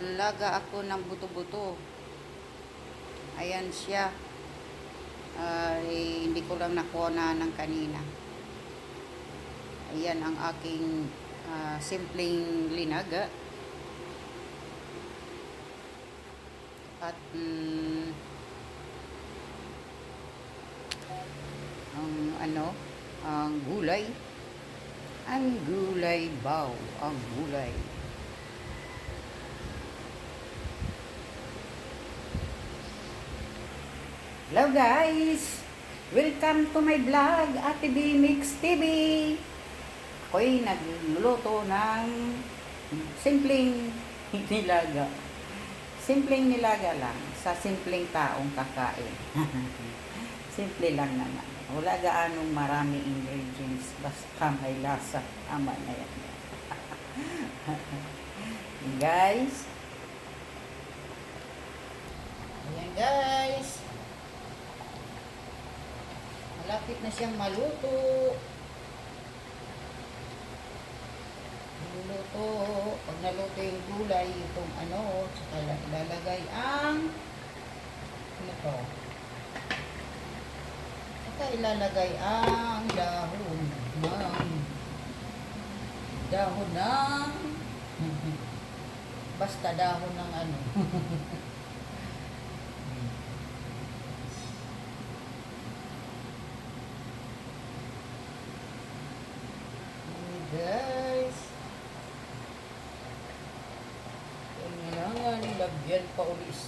Naglaga ako ng buto-buto. Ayan siya. Hindi ko lang nakuha na ng kanina. Ayan ang aking simpleng linaga. At ang gulay. Ang gulay baw. Ang gulay. Hello guys! Welcome to my vlog, Ate B Mix TV. Ako'y nagluluto ng simpleng nilaga. Simpleng nilaga lang sa simpleng taong kakain. Simple lang naman. Wala gaanong maraming ingredients. Basta may lasa. Tama na yan. Guys. Ayan guys. Malapit na siyang maluto. Maluto. Pag naluto yung gulay, itong saka ilalagay ang ito. Saka ilalagay ang dahon ng basta dahon ng guys, kailangan lagyan pa ulit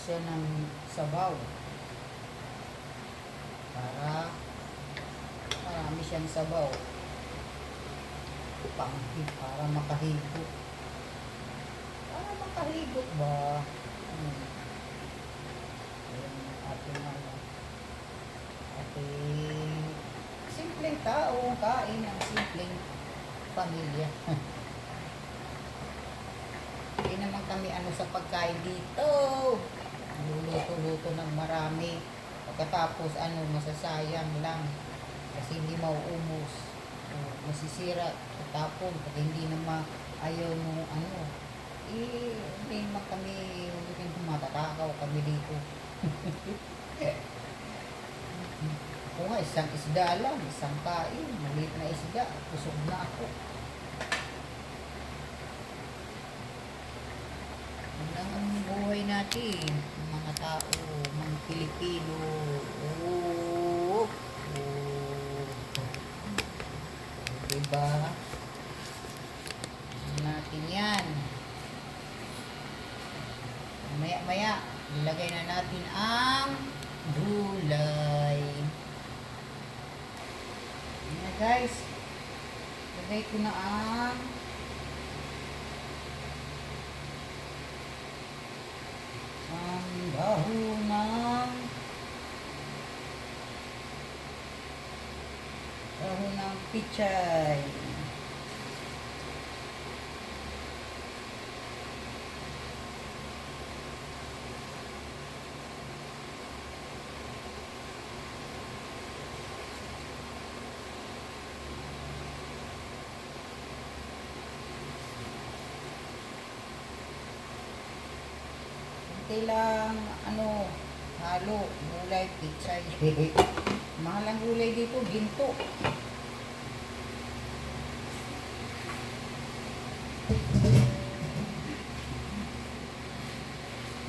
siya ng sabaw para marami siyang sabaw para makahigop ba. Ating simpleng tao kain ng simpleng pamilya. Hindi naman kami sa pagkain dito. Luluto-luto ng marami. Pagkatapos masasayang lang. Kasi hindi mauubos. Masisira. Tapon. Pag hindi naman ayaw mo hindi naman kami matatakaw kami dito. Ako nga, isang isda lang, isang kain, maliit na isda, busog na ako. Yan lang ang buhay natin, mga tao, mga Pilipino. Diba? Natin yan. Maya-maya, ilagay na natin ang gulay. Ayan na guys. Lagay ko na ang dahon ng pichay. Lang halo gulay pichay. Mahal ang gulay dito, ginto.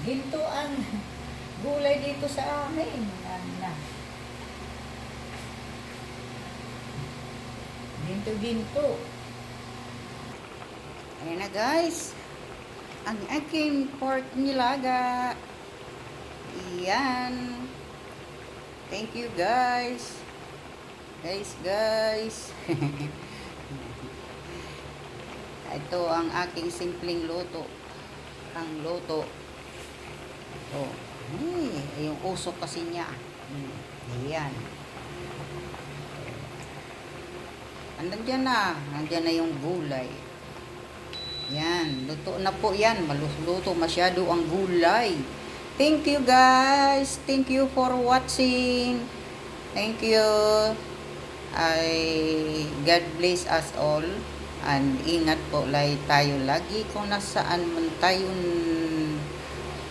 Ginto ang gulay dito sa amin. Ginto. Ayan na guys. Ang aking pork nilaga. Iyan. Thank you guys. Guys. Ito ang aking simpleng luto. Ang luto. Yung usok kasi niya. Iyan. Nandiyan na yung gulay. Yan, luto na po yan. Maluto masyado ang gulay. Thank you guys. Thank you for watching. Thank you. God bless us all. And ingat po tayo lagi kung nasaan man tayo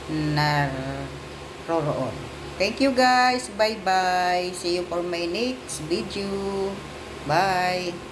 naroroon. Thank you guys. Bye-bye. See you for my next video. Bye.